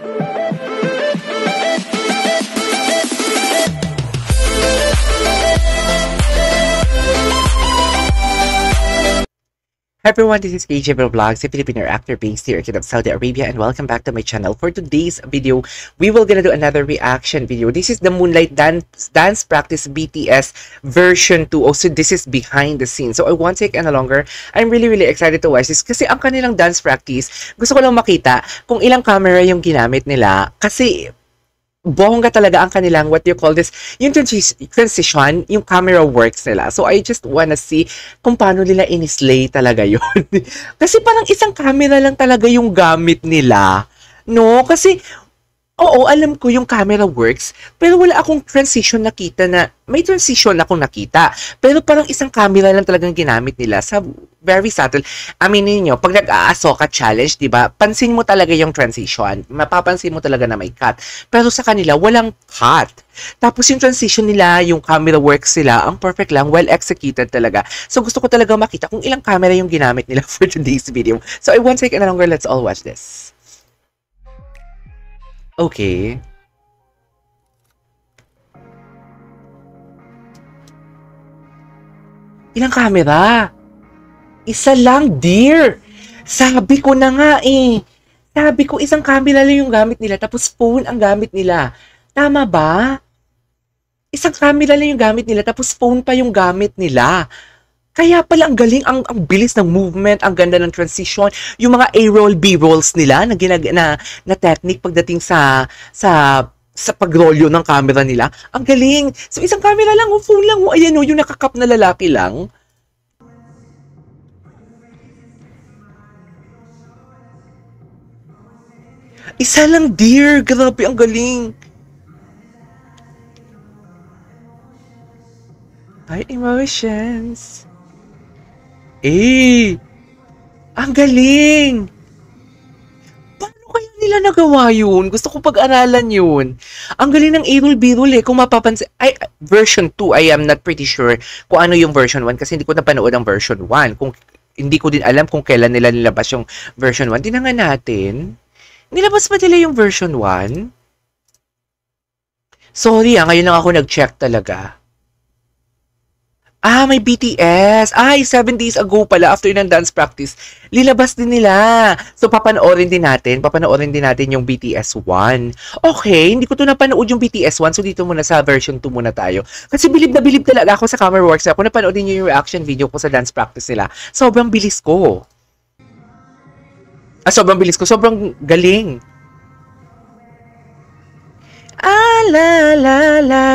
Hi everyone, this is KJ Vlogs, a Filipino actor based here in Saudi Arabia, and welcome back to my channel. For today's video, we will gonna do another reaction video. This is the Moonlight Dance Practice BTS version 2. Also, this is behind the scenes. So I won't take any longer. I'm really excited to watch this kasi ang kanilang dance practice, gusto ko lang makita kung ilang camera yung ginamit nila kasi bongga talaga ang kanilang, what you call this, yung transition, yung camera works nila. So, I just wanna see kung paano nila in-slay talaga yun. Kasi parang isang camera lang talaga yung gamit nila. No? Kasi, oo, alam ko yung camera works, pero wala akong transition nakita na, may transition akong nakita, pero parang isang camera lang talagang ginamit nila sa very subtle. Aminin nyo, pag nag-aasoka challenge, di ba, pansin mo talaga yung transition, mapapansin mo talaga na may cut, pero sa kanila, walang cut. Tapos yung transition nila, yung camera works nila, ang perfect lang, well executed talaga. So gusto ko talaga makita kung ilang camera yung ginamit nila for today's video. So I won't take any longer, let's all watch this. Okay. Ilang camera? Isa lang, dear. Sabi ko na nga eh. Sabi ko isang camera lang yung gamit nila tapos phone ang gamit nila. Tama ba? Isang camera lang yung gamit nila tapos phone pa yung gamit nila. Kaya pala ang galing, ang bilis ng movement, ang ganda ng transition, yung mga A-roll, B-rolls nila na technique pagdating sa pagrolyo ng camera nila. Ang galing. So isang camera lang, phone lang, ayan yung nakakap na lalaki lang. Isa lang, dear. Grabe, ang galing. My emotions. Eh, ang galing! Paano kaya nila nagawa yun? Gusto ko pag-aralan yun. Ang galing ng A-roll, B-roll eh. Kung mapapansin, version 2, I am not pretty sure kung ano yung version 1 kasi hindi ko napanood ang version 1. Kung hindi ko din alam kung kailan nila nilabas yung version 1. Tinangan natin. Nilabas ba nila yung version 1? Sorry ngayon lang ako nag-check talaga. May BTS. 7 days ago pala, after ng dance practice, lilabas din nila. So, papanoorin din natin yung BTS 1. Okay, hindi ko to napanood yung BTS 1, so dito muna sa version 2 muna tayo. Kasi bilib na bilib talaga ako sa camera works. Kung napanoodin nyo yung reaction video ko sa dance practice nila, sobrang bilis ko. Sobrang bilis ko. Sobrang galing. La la la.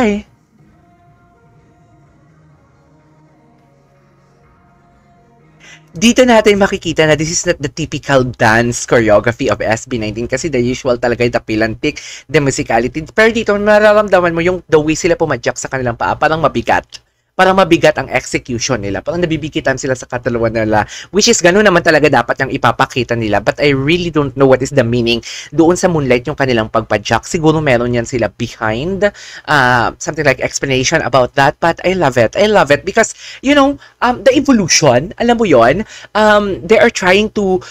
Dito natin makikita na this is not the typical dance choreography of SB19 kasi the usual talaga yung the pilantik, the musicality. Pero dito, mararamdaman mo yung the way sila pumadyak sa kanilang paa, parang mabigat. Parang mabigat ang execution nila. Parang nabibigitan sila sa katawan nila. Which is, gano'n naman talaga dapat yung ipapakita nila. But I really don't know what is the meaning. Doon sa Moonlight yung kanilang pagpadyak. Siguro meron yan sila behind. Something like explanation about that. But I love it. I love it because, you know, the evolution, alam mo yon, they are trying to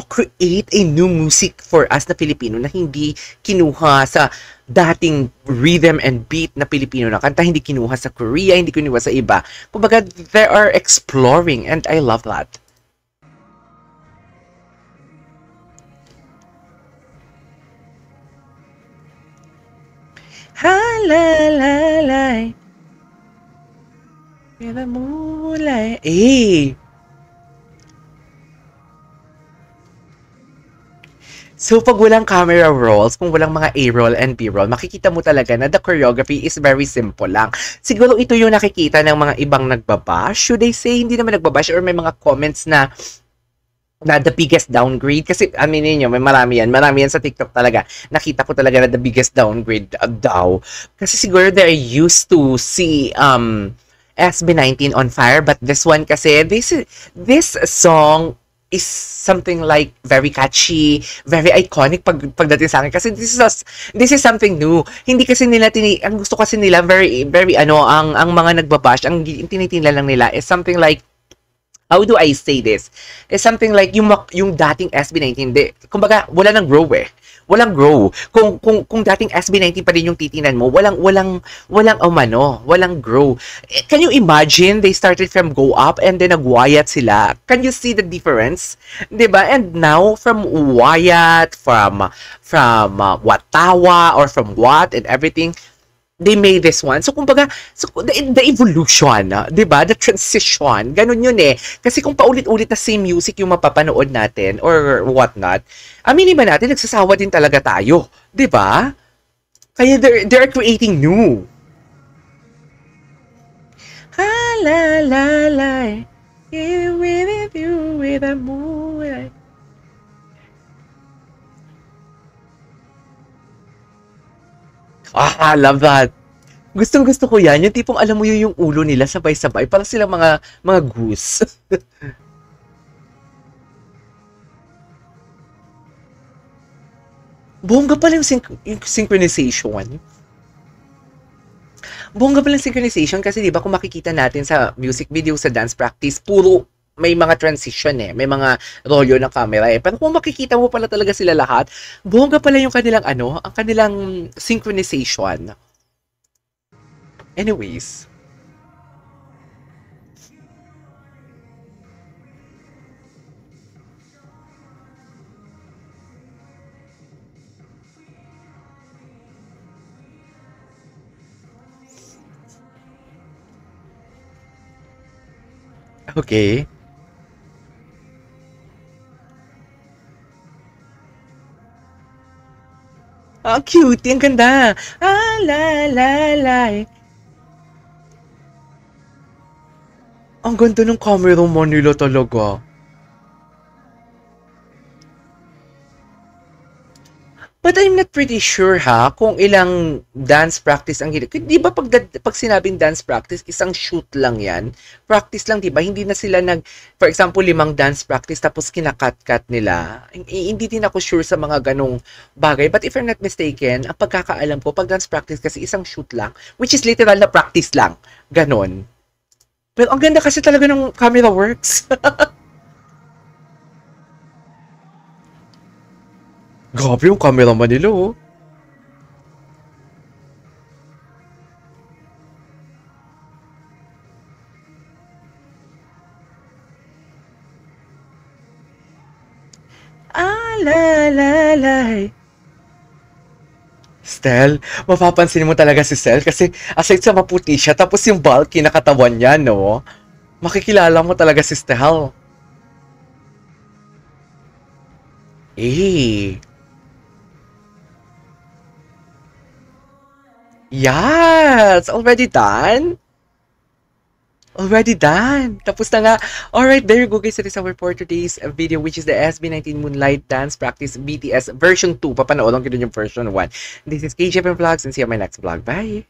create a new music for us na Filipino na hindi kinuha sa dating rhythm and beat na Pilipino na kanta, hindi kinuha sa Korea, hindi kinuha sa iba. Kumbaga, they are exploring and I love that. Halalay. Kaya mulay. So, pag walang camera rolls, kung walang mga A-roll and B-roll, makikita mo talaga na the choreography is very simple lang. Siguro ito yung nakikita ng mga ibang nagbabash. Should I say, hindi naman nagbabash or may mga comments na the biggest downgrade. Kasi, aminin nyo, marami yan sa TikTok talaga. Nakita ko talaga na the biggest downgrade daw. Kasi siguro they're used to see SB19 on fire, but this one kasi, this song is something like very catchy, very iconic pagdating sa akin kasi this is something new. Hindi kasi nila ang gusto kasi nila very ang mga nagbabash, ang tinitingnan lang nila is something like, how do I say this? It's something like yung dating SB19, kumbaga wala nang grow Walang grow. Kung dating SB19 pa rin yung titingnan mo, walang grow. Can you imagine they started from go up and then nagwayat sila? Can you see the difference? 'Di ba? And now from wayat, watawa or from what and everything, they made this one. So, kumbaga, the evolution, di ba? The transition, ganun yun eh. Kasi kung paulit-ulit na same music yung mapapanood natin or whatnot, aminin ba natin, nagsasawa din talaga tayo. Di ba? Kaya they're creating new. Ha, la, la, la, here with you, with a moonlight. I love that. Gustong-gusto ko yan. Yung tipong alam mo yung ulo nila sabay-sabay. Parang silang mga goose. Bongga pala yung synchronization. Bongga pala yung synchronization kasi di ba kung makikita natin sa music video, sa dance practice, puro may mga transition eh. May mga rolyo ng camera eh. Pero kung makikita mo pala talaga sila lahat, bongga pala yung kanilang ang kanilang synchronization. Anyways. Okay. Ah, cute. Ang ganda. Ah, la, la, la. Ang ganda ng camera mo nila talaga. But I'm not pretty sure ha kung ilang dance practice ang ginawa. Di ba pag sinabing dance practice, isang shoot lang yan? Practice lang, di ba? Hindi na sila for example, 5 dance practice tapos kinakat-cut nila. Hindi din ako sure sa mga ganong bagay. But if I'm not mistaken, ang pagkakaalam ko, pag dance practice kasi isang shoot lang, which is literal na practice lang. Ganon. Pero ang ganda kasi talaga ng camera works. Grabe yung cameraman nila, oh. Ah, la, la, la. Stel, mapapansin mo talaga si Stel kasi aside sa maputi siya, tapos yung bulky na katawan niya, no? Makikilala mo talaga si Stel. Eh. Yes! Already done? Already done. Tapos na nga. Alright, there you go guys. That is our for today's video, which is the SB19 Moonlight Dance Practice BTS version 2. Papanoorin ko din yung version 1. This is KJP Vlogs and see you on my next vlog. Bye!